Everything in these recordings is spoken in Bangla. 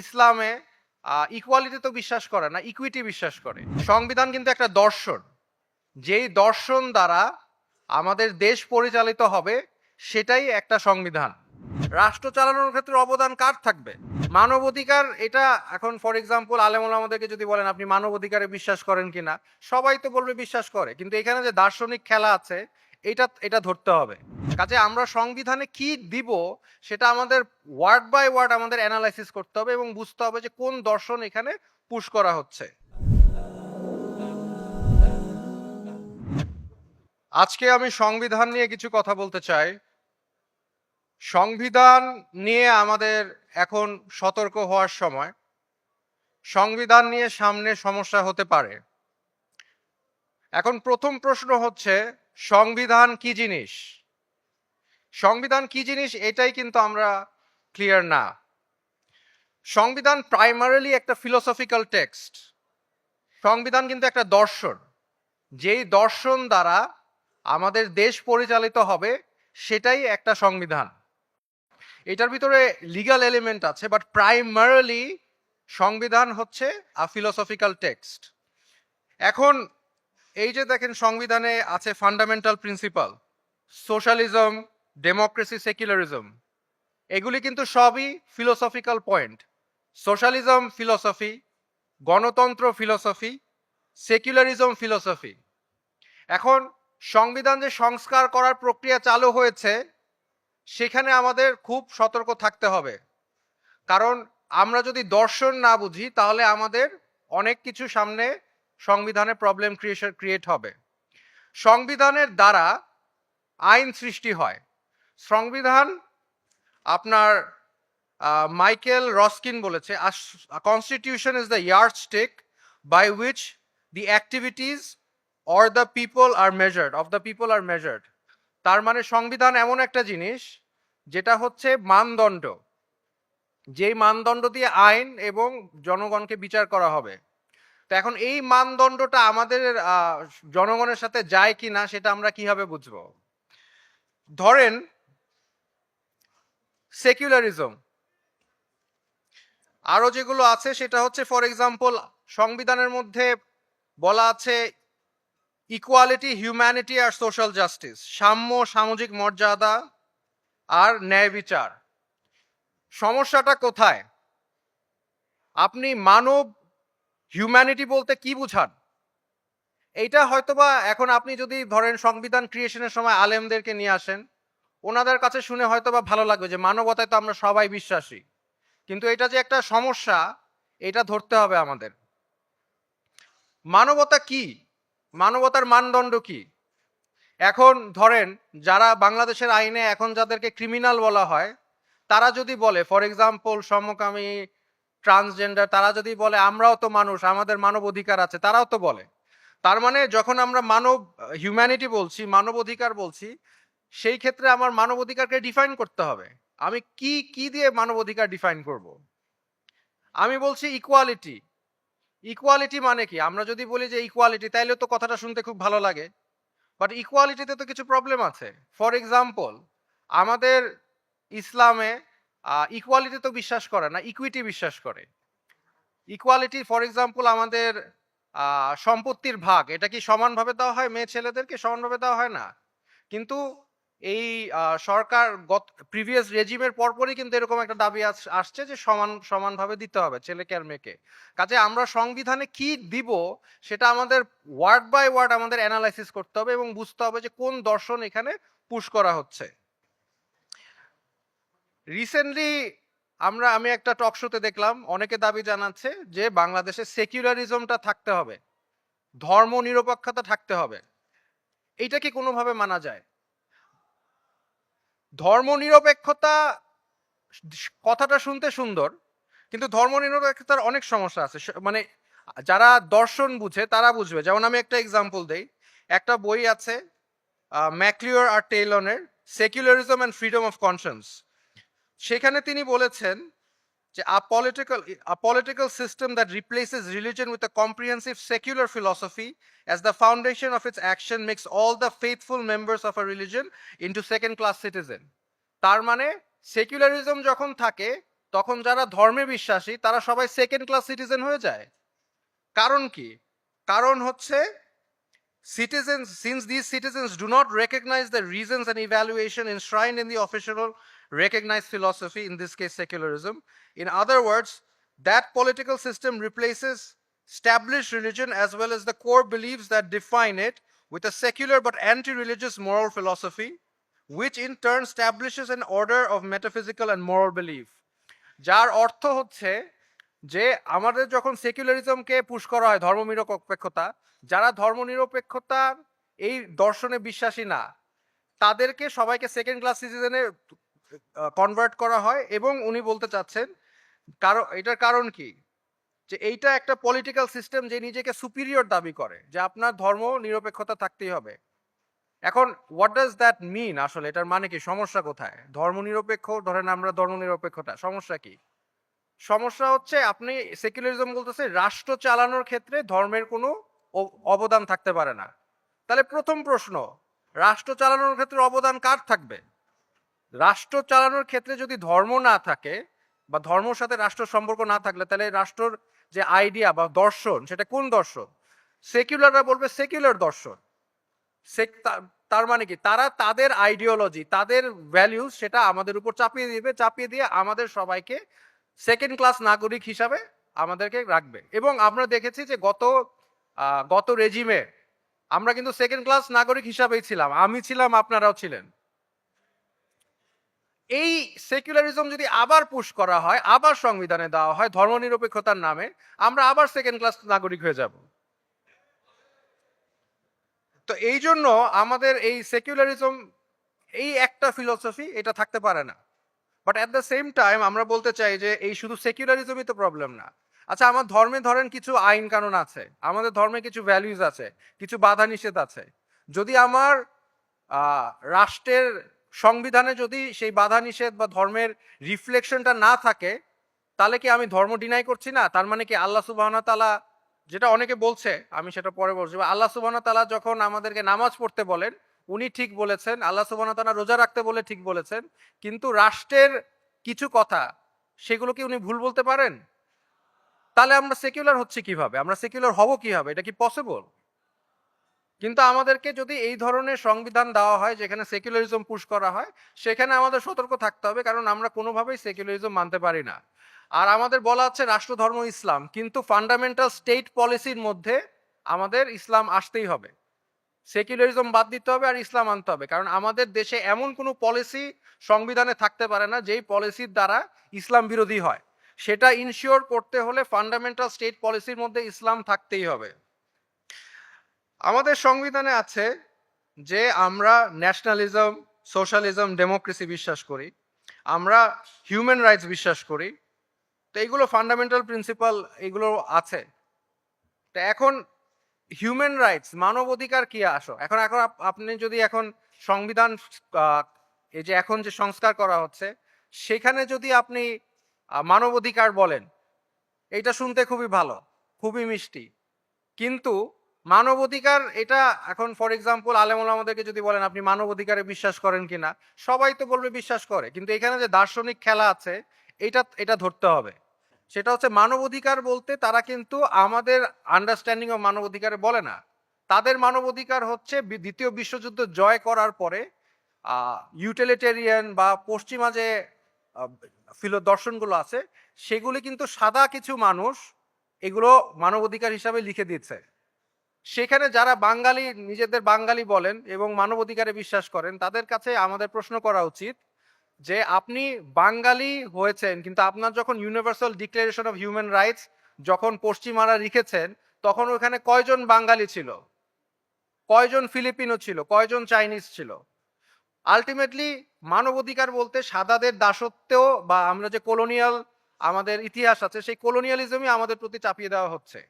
ইসলামে ইকুয়ালিটি তো বিশ্বাস করে না, ইকুইটি বিশ্বাস করে। সংবিধান কিন্তু একটা দর্শন। যেই দর্শন দ্বারা আমাদের দেশ পরিচালিত হবে সেটাই একটা সংবিধান। রাষ্ট্র চালানোর ক্ষেত্রে অবদান কার থাকবে? মানবাধিকার এটা এখন ফর এক্সাম্পল আমাদেরকে যদি বলেন আপনি মানবাধিকারে বিশ্বাস করেন কিনা, সবাই তো বলবে বিশ্বাস করে, কিন্তু এখানে যে দার্শনিক খেলা আছে এটা এটা ধরতে হবে। কাজে আমরা সংবিধানে কি দিব সেটা আমাদের ওয়ার্ড বাই ওয়ার্ড আমাদের অ্যানালাইসিস করতে হবে এবং বুঝতে হবে যে কোন দর্শন এখানে পুশ করা হচ্ছে। আজকে আমি সংবিধান নিয়ে কিছু কথা বলতে চাই। সংবিধান নিয়ে আমাদের এখন সতর্ক হওয়ার সময়। সংবিধান নিয়ে সামনে সমস্যা হতে পারে। এখন প্রথম প্রশ্ন হচ্ছে, সংবিধান কি জিনিস? সংবিধান কি জিনিস এটাই কিন্তু আমরা ক্লিয়ার না। সংবিধান প্রাইমারিলি একটা ফিলোসফিক্যাল টেক্সট। সংবিধান কিন্তু একটা দর্শন। যেই দর্শন দ্বারা আমাদের দেশ পরিচালিত হবে সেটাই একটা সংবিধান। এটার ভিতরে লিগ্যাল এলিমেন্ট আছে, বাট প্রাইমারিলি সংবিধান হচ্ছে আ ফিলোসফিক্যাল টেক্সট। এখন এই যে দেখেন সংবিধানে আছে fundamental principal, socialism, democracy, secularism, এগুলি কিন্তু সবই ফিলোসফিক্যাল পয়েন্ট। সোশ্যালিজম ফিলোসফি, গণতন্ত্র ফিলোসফি, সেকুলারিজম ফিলোসফি। এখন সংবিধান যে সংস্কার করার প্রক্রিয়া চালু হয়েছে সেখানে আমাদের খুব সতর্ক থাকতে হবে, কারণ আমরা যদি দর্শন না বুঝি তাহলে আমাদের অনেক কিছু সামনে সংবিধানে প্রবলেম ক্রিয়েট হবে। সংবিধানের দ্বারা আইন সৃষ্টি হয়। সংবিধান আপনার মাইকেল রস্কিন বলেছে, constitution is the yardstick by which the activities or the people are measured, of the people are measured. তার মানে সংবিধান এমন একটা জিনিস যেটা হচ্ছে মানদণ্ড, যেই মানদণ্ড দিয়ে আইন এবং জনগণকে বিচার করা হবে। তো এখন এই মানদণ্ডটা আমাদের জনগণের সাথে যায় কি না সেটা আমরা কিভাবে বুঝবো? ধরেন সেকুলারিজম, আরো যেগুলো আছে সেটা হচ্ছে ফর এক্সাম্পল সংবিধানের মধ্যে বলা আছে ইকুয়ালিটি, হিউম্যানিটি আর সোশ্যাল জাস্টিস, সাম্য, সামাজিক মর্যাদা আর ন্যায় বিচার। সমস্যাটা কোথায়? আপনি মানব, হিউম্যানিটি বলতে কি বুঝান? এইটা হয়তোবা এখন আপনি যদি ধরেন সংবিধান ক্রিয়েশনের সময় আলেমদেরকে নিয়ে আসেন, ওনাদের কাছে শুনে হয়তোবা ভালো লাগবে যে মানবতায় তো আমরা সবাই বিশ্বাসী, কিন্তু এটা যে একটা সমস্যা এটা ধরতে হবে আমাদের। মানবতা কি? মানবতার মানদণ্ড কি? এখন ধরেন যারা বাংলাদেশের আইনে এখন যাদেরকে ক্রিমিনাল বলা হয়, তারা যদি বলে ফর এক্সাম্পল সমকামী, ট্রান্সজেন্ডার, তারা যদি বলে আমরাও তো মানুষ, আমাদের মানব অধিকার আছে, তারাও তো বলে। তার মানে যখন আমরা মানব, হিউম্যানিটি বলছি, মানব অধিকার বলছি, সেই ক্ষেত্রে আমার মানব অধিকারকে ডিফাইন করতে হবে। আমি কি কি দিয়ে মানব অধিকার ডিফাইন করব? আমি বলছি ইকুয়ালিটি। ইকুয়ালিটি মানে কি? আমরা যদি বলি যে ইকুয়ালিটি, তাইলে তো কথাটা শুনতে খুব ভালো লাগে, বাট ইকুয়ালিটিতে তো কিছু প্রবলেম আছে। ফর এক্সাম্পল আমাদের ইসলামে ইকুয়ালিটি তো বিশ্বাস করে না, ইকুইটি বিশ্বাস করে। ইকুয়ালিটি ফর এক্সাম্পল আমাদের সম্পত্তির ভাগ, এটা কি সমানভাবে দেওয়া হয়? মেয়ে ছেলেদেরকে সমানভাবে দেওয়া হয় না। কিন্তু এই সরকার প্রিভিয়াস রেজিমের পরপরই কিন্তু এরকম একটা দাবি আসছে যে সমানভাবে দিতে হবে ছেলেকে আর মেয়েকে। কাজে আমরা সংবিধানে কি দিব সেটা আমাদের ওয়ার্ড বাই ওয়ার্ড আমাদের অ্যানালাইসিস করতে হবে এবং বুঝতে হবে যে কোন দর্শন এখানে পুশ করা হচ্ছে। রিসেন্টলি আমি একটা টক শোতে দেখলাম অনেকে দাবি জানাচ্ছে যে বাংলাদেশে সেকুলারিজমটা থাকতে হবে, ধর্ম নিরপেক্ষতা থাকতে হবে। এইটা কি কোনোভাবে মানা যায়? ধর্ম নিরপেক্ষতা কথাটা শুনতে সুন্দর, কিন্তু ধর্ম নিরপেক্ষতার অনেক সমস্যা আছে। মানে যারা দর্শন বুঝে তারা বুঝবে। যেমন আমি একটা এক্সাম্পল দেই। একটা বই আছে ম্যাকলিওর আর টেইলনের secularism and freedom of conscience. সেখানে তিনি বলেছেন যে a political system that replaces religion with a comprehensive secular philosophy as the foundation of its action makes all the faithful members of a religion into second class citizen. তার মানে সেকুলারিজম যখন থাকে তখন যারা ধর্মে বিশ্বাসী তারা সবাই সেকেন্ড ক্লাস সিটিজেন হয়ে যায়? কারণ কি? কারণ হচ্ছে citizens, since these citizens do not recognize the reasons and evaluation enshrined in the official recognized philosophy, in this case secularism. In other words, that political system replaces established religion as well as the core beliefs that define it with a secular but anti-religious moral philosophy, which in turn establishes an order of metaphysical and moral belief. যার অর্থ হচ্ছে যে আমাদের যখন সেকুলারিজমকে পুশ করা হয় ধর্মনিরপেক্ষতা, যারা ধর্মনিরপেক্ষতার এই দর্শনে বিশ্বাসী না তাদেরকে সবাইকে সেকেন্ড ক্লাস সিটিজেনে কনভার্ট করা হয়। এবং উনি বলতে চাচ্ছেন কারণ, এটার কারণ কি, যে এইটা একটা পলিটিক্যাল সিস্টেম যে নিজেকে সুপিরিয়র দাবি করে, যে আপনার ধর্ম নিরপেক্ষতা থাকতেই হবে। এখন হোয়াট ডাজ দ্যাট মিন? আসলে এটার মানে কি? সমস্যা কোথায়? ধর্মনিরপেক্ষ ধরেন আমরা ধর্মনিরপেক্ষতা, সমস্যা কি? সমস্যা হচ্ছে আপনি সেকুলারিজম বলতেছে রাষ্ট্র চালানোর ক্ষেত্রে ধর্মের কোনো অবদান থাকতে পারে না। তাহলে প্রথম প্রশ্ন, রাষ্ট্র চালানোর ক্ষেত্রে অবদান কার থাকবে? রাষ্ট্র চালানোর ক্ষেত্রে যদি ধর্ম না থাকে বা ধর্মের সাথে রাষ্ট্র সম্পর্ক না থাকলে তাহলে রাষ্ট্রর যে আইডিয়া বা দর্শন সেটা কোন দর্শন? সেকুলাররা বলবে সেকুলার দর্শন। তার মানে কি? তারা তাদের আইডিওলজি, তাদের ভ্যালিউজ সেটা আমাদের উপর চাপিয়ে দিবে, চাপিয়ে দিয়ে আমাদের সবাইকে সেকেন্ড ক্লাস নাগরিক হিসাবে আমাদেরকে রাখবে। এবং আমরা দেখেছি যে গত রেজিমে আমরা কিন্তু সেকেন্ড ক্লাস নাগরিক হিসাবেই ছিলাম, আমি ছিলাম, আপনারাও ছিলেন। এই সেকুলারিজম যদি আবার পুশ করা হয়, আবার সংবিধানে দেওয়া হয় ধর্মনিরপেক্ষতার নামে, আমরা আবার সেকেন্ড ক্লাস নাগরিক হয়ে যাব। তো এই জন্য আমাদের এই সেকুলারিজম, এই একটা ফিলোসফি, এটা থাকতে পারে না। But at the same time আমরা বলতে চাই যে এই শুধু সেকুলারিজমই তো প্রবলেম না। আচ্ছা, আমার ধর্মে ধরেন কিছু আইন কানুন আছে, আমাদের ধর্মে কিছু ভ্যালিউজ আছে, কিছু বাধা নিষেধ আছে। যদি আমার রাষ্ট্রের সংবিধানে যদি সেই বাধা নিষেধ বা ধর্মের রিফ্লেকশনটা না থাকে, তাহলে কি আমি ধর্ম ডিনাই করছি না? তার মানে কি আল্লাহ সুবহানাহু ওয়া তাআলা, যেটা অনেকে বলছে, আমি সেটা পরে বলছি, আল্লাহ সুবহানাহু ওয়া তাআলা যখন আমাদেরকে নামাজ পড়তে বলেন উনি ঠিক বলেছেন, আল্লাহ সুবহানাহু ওয়া তাআলা রোজা রাখতে বলে ঠিক বলেছেন, কিন্তু রাষ্ট্রের কিছু কথা সেগুলো কি উনি ভুল বলতে পারেন? তাহলে আমরা সেকুলার হচ্ছি কিভাবে? আমরা সেকুলার হব কিভাবে? এটা কি পসিবল? কিন্তু আমাদেরকে যদি এই ধরনের সংবিধান দেওয়া হয় যেখানে সেকুলারিজম পুশ করা হয়, সেখানে আমাদের সতর্ক থাকতে হবে, কারণ আমরা কোনোভাবেই সেকুলারিজম মানতে পারি না। আর আমাদের বলা হচ্ছে রাষ্ট্র ধর্ম ইসলাম, কিন্তু ফান্ডামেন্টাল স্টেট পলিসির মধ্যে আমাদের ইসলাম আসতেই হবে। সেকুলারিজম বাদ দিতে হবে আর ইসলাম আনতে হবে, কারণ আমাদের দেশে এমন কোনো পলিসি সংবিধানে থাকতে পারে না যেই পলিসির দ্বারা ইসলাম বিরোধী হয়। সেটা ইনশিওর করতে হলে ফান্ডামেন্টাল স্টেট পলিসির মধ্যে ইসলাম থাকতেই হবে। আমাদের সংবিধানে আছে যে আমরা ন্যাশনালিজম, সোশ্যালিজম, ডেমোক্রেসি বিশ্বাস করি, আমরা হিউম্যান রাইটস বিশ্বাস করি। তো এইগুলো ফান্ডামেন্টাল প্রিন্সিপাল, এগুলো আছে। তো এখন হিউম্যান রাইটস, মানব অধিকার কি আসো? এখন এখন আপনি যদি এখন সংবিধান, এই যে এখন যে সংস্কার করা হচ্ছে, সেখানে যদি আপনি মানব অধিকার বলেন, এইটা শুনতে খুবই ভালো, খুবই মিষ্টি, কিন্তু মানবাধিকার এটা এখন ফর এক্সাম্পল আলেম ওলামাদেরকে যদি বলেন আপনি মানবাধিকারে বিশ্বাস করেন কিনা, সবাই তো বলবে বিশ্বাস করে, কিন্তু এখানে যে দার্শনিক খেলা আছে এটা ধরতে হবে। সেটা হচ্ছে মানবাধিকার বলতে তারা কিন্তু আমাদের আন্ডারস্ট্যান্ডিং অফ মানবাধিকারে বলে না। তাদের মানবাধিকার হচ্ছে দ্বিতীয় বিশ্বযুদ্ধ জয় করার পরে ইউটিলিটেরিয়ান বা পশ্চিমা যে দর্শনগুলো আছে সেগুলি কিন্তু সাদা কিছু মানুষ এগুলো মানবাধিকার হিসাবে লিখে দিচ্ছে। সেখানে যারা বাঙালি, নিজেদের বাঙালি বলেন এবং মানবাধিকারে বিশ্বাস করেন, তাদের কাছে আমাদের প্রশ্ন করা উচিত যে আপনি বাঙালি হয়েছেন, কিন্তু আপনার যখন universal declaration of human rights যখন পশ্চিমারা লিখেছেন, তখন ওখানে কয়জন বাঙালি ছিল, কয়জন ফিলিপিনো ছিল, কয়জন চাইনিজ ছিল? আলটিমেটলি মানবাধিকার বলতে সাদাদের দাসত্বেও বা আমরা যে কলোনিয়াল আমাদের ইতিহাস আছে সেই কলোনিয়ালিজমই আমাদের প্রতি চাপিয়ে দেওয়া হচ্ছে।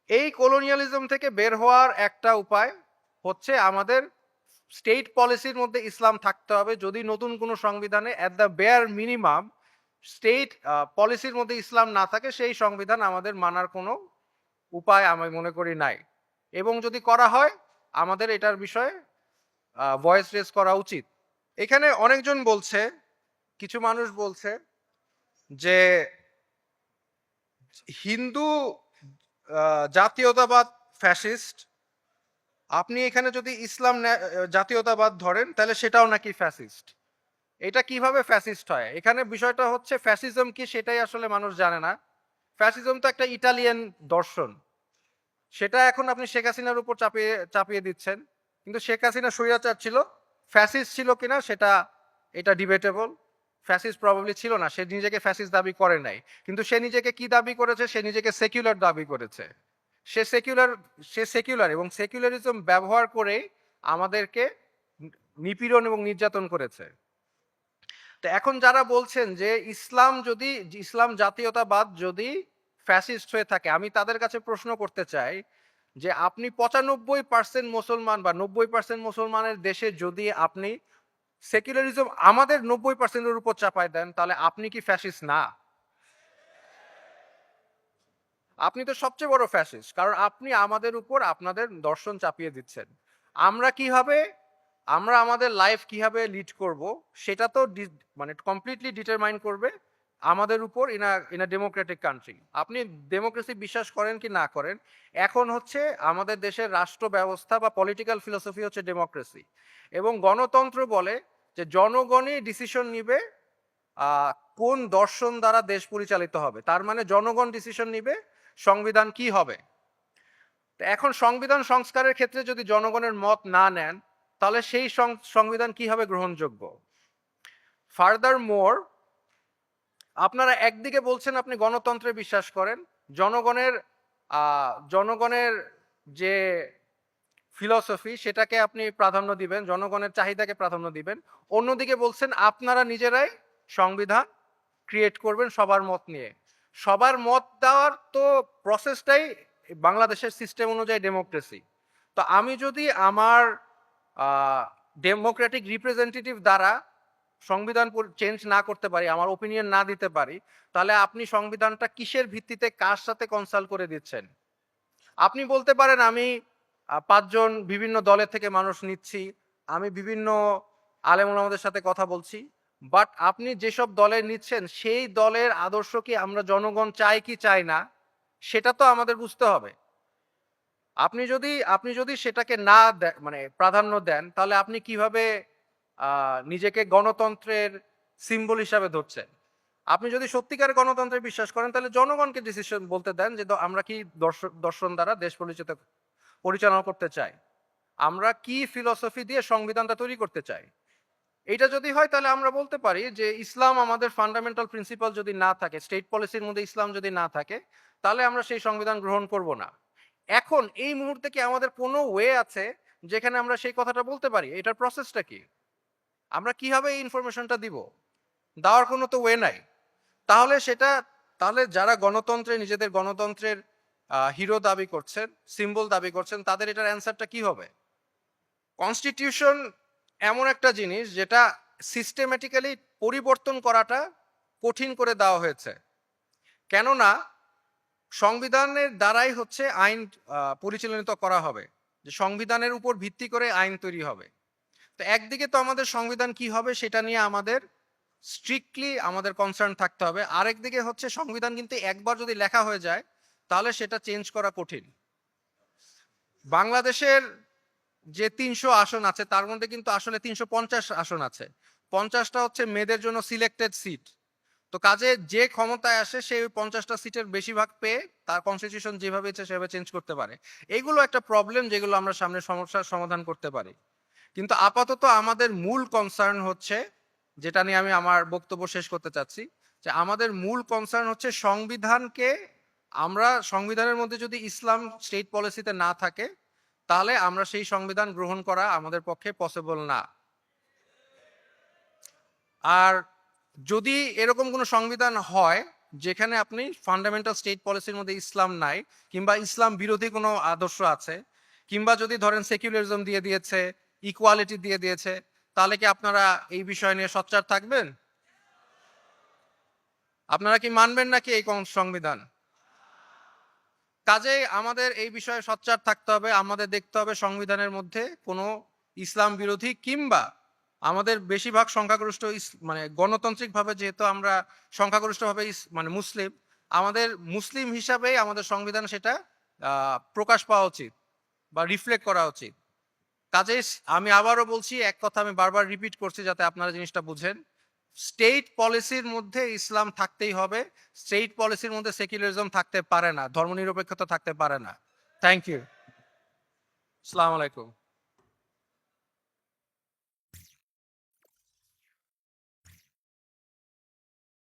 এই কলোনিয়ালিজম থেকে বের হওয়ার একটা উপায় হচ্ছে আমাদের স্টেট পলিসির মধ্যে ইসলাম থাকতে হবে। যদি নতুন কোনো সংবিধানে at the bear minimum state পলিসির মধ্যে ইসলাম না থাকে, সেই সংবিধান আমাদের মানার কোনো উপায় আমি মনে করি নাই। এবং যদি করা হয় আমাদের এটার বিষয়ে ভয়েস রেজ করা উচিত। এখানে অনেকজন বলছে, কিছু মানুষ বলছে যে হিন্দু জাতীয়তাবাদ ফ্যাসিস্ট, আপনি এখানে যদি ইসলাম জাতীয়তাবাদ ধরেন তাহলে সেটাও নাকি ফ্যাসিস্ট। এটা কিভাবে ফ্যাসিস্ট হয়? এখানে বিষয়টা হচ্ছে ফ্যাসিজম কি সেটাই আসলে মানুষ জানে না। ফ্যাসিজম তো একটা ইটালিয়ান দর্শন। সেটা এখন আপনি শেখ হাসিনার উপর চাপিয়ে চাপিয়ে দিচ্ছেন। কিন্তু শেখ হাসিনা স্বৈরাচার ছিল। ফ্যাসিস্ট ছিল কিনা সেটা এটা ডিবেটেবল। ফ্যাসিস্ট প্রবাবলি ছিল না। সে নিজেকে ফ্যাসিস্ট দাবি করে নাই। কিন্তু সে নিজেকে কি দাবি করেছে? সে নিজেকে সেকুলার দাবি করেছে। সে সেকুলার সে সেকুলার এবং সেকুলারিজম ব্যবহার করে আমাদেরকে নিপীড়ন এবং নির্যাতন করেছে। তো এখন যারা বলছেন যে ইসলাম জাতীয়তাবাদ যদি ফ্যাসিস্ট হয়ে থাকে, আমি তাদের কাছে প্রশ্ন করতে চাই যে আপনি ৯৫% মুসলমান বা ৯০% মুসলমানের দেশে যদি আপনি সেকুলারিজম আমাদের ৯০%-এর উপর চাপায় দেন, তাহলে আপনি কি ফ্যাসিস্ট না? আপনি তো সবচেয়ে বড় ফ্যাসিস্ট। কারণ আপনি আমাদের উপর আপনাদের দর্শন চাপিয়ে দিচ্ছেন। আমরা কিভাবে আমরা আমাদের লাইফ কিভাবে লিড করব সেটা তো মানে কমপ্লিটলি ডিটারমাইন করবে আমাদের উপর ইন আ ডেমোক্রেটিক কান্ট্রি। আপনি ডেমোক্রেসি বিশ্বাস করেন কি না করেন, এখন হচ্ছে আমাদের দেশের রাষ্ট্র ব্যবস্থা বা পলিটিক্যাল ফিলোসফি হচ্ছে ডেমোক্রেসি। এবং গণতন্ত্র বলে যে জনগণই ডিসিশন নিবে কোন দর্শন দ্বারা দেশ পরিচালিত হবে। তার মানে জনগণ ডিসিশন নিবে সংবিধান কি হবে। এখন সংবিধান সংস্কারের ক্ষেত্রে যদি জনগণের মত না নেন, তাহলে সেই সংবিধান কিভাবে গ্রহণযোগ্য? ফার্দার মোর, আপনারা একদিকে বলছেন আপনি গণতন্ত্রে বিশ্বাস করেন, জনগণের জনগণের যে ফিলসফি সেটাকে আপনি প্রাধান্য দিবেন, জনগণের চাহিদাকে প্রাধান্য দিবেন। অন্যদিকে বলছেন আপনারা নিজেরাই সংবিধান ক্রিয়েট করবেন সবার মত নিয়ে। সবার মত দেওয়ার তো প্রসেসটাই বাংলাদেশের সিস্টেম অনুযায়ী ডেমোক্রেসি। তো আমি যদি আমার ডেমোক্রেটিক রিপ্রেজেন্টেটিভ দ্বারা সংবিধান চেঞ্জ না করতে পারি, আমার ওপিনিয়ন না দিতে পারি, তাহলে আপনি সংবিধানটা কিসের ভিত্তিতে কার সাথে কনসাল্ট করে দিচ্ছেন? আপনি বলতে পারেন আমি ৫ জন বিভিন্ন দলের থেকে মানুষ নিচ্ছি, আমি বিভিন্ন আলেম ওলামাদের সাথে কথা বলছি। বাট আপনি যেসব দলের নিচ্ছেন সেই দলের আদর্শ কি আমরা জনগণ চাই কি চাই না সেটা তো আমাদের বুঝতে হবে। আপনি যদি সেটাকে না মানে প্রাধান্য দেন, তাহলে আপনি কিভাবে নিজেকে গণতন্ত্রের সিম্বল হিসাবে ধরছেন? আপনি যদি সত্যিকারের গণতন্ত্রে বিশ্বাস করেন, তাহলে জনগণকে ডিসিশন বলতে দেন যে আমরা কি দর্শন দ্বারা দেশ পরিচালনা করতে চাই, আমরা কি ফিলসফি দিয়ে সংবিধানটা তৈরি করতে চাই। এটা যদি হয় তাহলে আমরা বলতে পারি যে ইসলাম আমাদের ফান্ডামেন্টাল প্রিন্সিপাল যদি না থাকে, স্টেট পলিসির মধ্যে ইসলাম যদি না থাকে, তাহলে আমরা সেই সংবিধান গ্রহণ করব না। এখন এই মুহূর্তে কি আমাদের কোনো ওয়ে আছে যেখানে আমরা সেই কথাটা বলতে পারি? এটার প্রসেসটা কি? আমরা কিভাবে এই ইনফরমেশনটা দিব? দেওয়ার কোনো তো ওয়ে নাই। তাহলে যারা নিজেদের গণতন্ত্রের হিরো দাবি করছেন, সিম্বল দাবি করছেন, তাদের এটার অ্যান্সারটা কি হবে? কনস্টিটিউশন এমন একটা জিনিস যেটা সিস্টেম্যাটিক্যালি পরিবর্তন করাটা কঠিন করে দেওয়া হয়েছে। কেননা সংবিধানের দ্বারাই হচ্ছে আইন পরিচালিত করা হবে, যে সংবিধানের উপর ভিত্তি করে আইন তৈরি হবে। তো একদিকে তো আমাদের সংবিধান কি হবে সেটা নিয়ে আমাদের স্ট্রিক্টলি আমাদের কনসার্ন থাকতে হবে। আরেকদিকে হচ্ছে সংবিধান কিন্তু একবার যদি লেখা হয়ে যায় তাহলে সেটা চেঞ্জ করা কঠিন। বাংলাদেশের যে ৩০০ আসন আছে তার মধ্যে কিন্তু আসলে ৩৫০ আসন আছে। ৫০টা হচ্ছে মেয়েদের জন্য সিলেক্টেড সিট। তো কাজে যে ক্ষমতায় আসে সে ওই ৫০টা সিটের বেশিরভাগ পেয়ে তার কনস্টিটিউশন যেভাবে ইচ্ছে সেভাবে চেঞ্জ করতে পারে। এগুলো একটা প্রবলেম যেগুলো আমরা সামনে সমস্যার সমাধান করতে পারি। কিন্তু আপাতত আমাদের মূল কনসার্ন হচ্ছে, যেটা নিয়ে আমি আমার বক্তব্য শেষ করতে চাচ্ছি, যে আমাদের মূল কনসার্ন হচ্ছে সংবিধানের মধ্যে যদি ইসলাম স্টেট পলিসিতে না থাকে, তাহলে আমরা সেই সংবিধান গ্রহণ করা আমাদের পক্ষে পসিবল না। আর যদি এরকম কোনো সংবিধান হয় যেখানে আপনি ফান্ডামেন্টাল স্টেট পলিসির মধ্যে ইসলাম নাই, কিংবা ইসলাম বিরোধী কোনো আদর্শ আছে, কিংবা যদি ধরেন সেকুলারিজম দিয়ে দিয়েছে, ইকুয়ালিটি দিয়ে দিয়েছে, তাহলে কি আপনারা এই বিষয় নিয়ে সোচ্চার থাকবেন? আপনারা কি মানবেন নাকি এই সংবিধান? কাজেই আমাদের এই বিষয়ে সোচ্চার থাকতে হবে। আমাদের দেখতে হবে সংবিধানের মধ্যে কোনো ইসলাম বিরোধী কিংবা আমাদের বেশিরভাগ সংখ্যাগরিষ্ঠ মানে গণতান্ত্রিকভাবে যেহেতু আমরা সংখ্যাগরিষ্ঠভাবে মানে মুসলিম, আমাদের মুসলিম হিসাবেই আমাদের সংবিধান সেটা প্রকাশ পাওয়া উচিত বা রিফ্লেক্ট করা উচিত। কাজেই আমি আবারও বলছি, এক কথা আমি বারবার রিপিট করছি যাতে আপনারা জিনিসটা বুঝেন। স্টেট পলিসির মধ্যে ইসলাম থাকতেই হবে। স্টেট পলিসির মধ্যে সেকুলারিজম থাকতে পারে না, ধর্মনিরপেক্ষতা থাকতে পারে না। Thank you. আসসালামু আলাইকুম।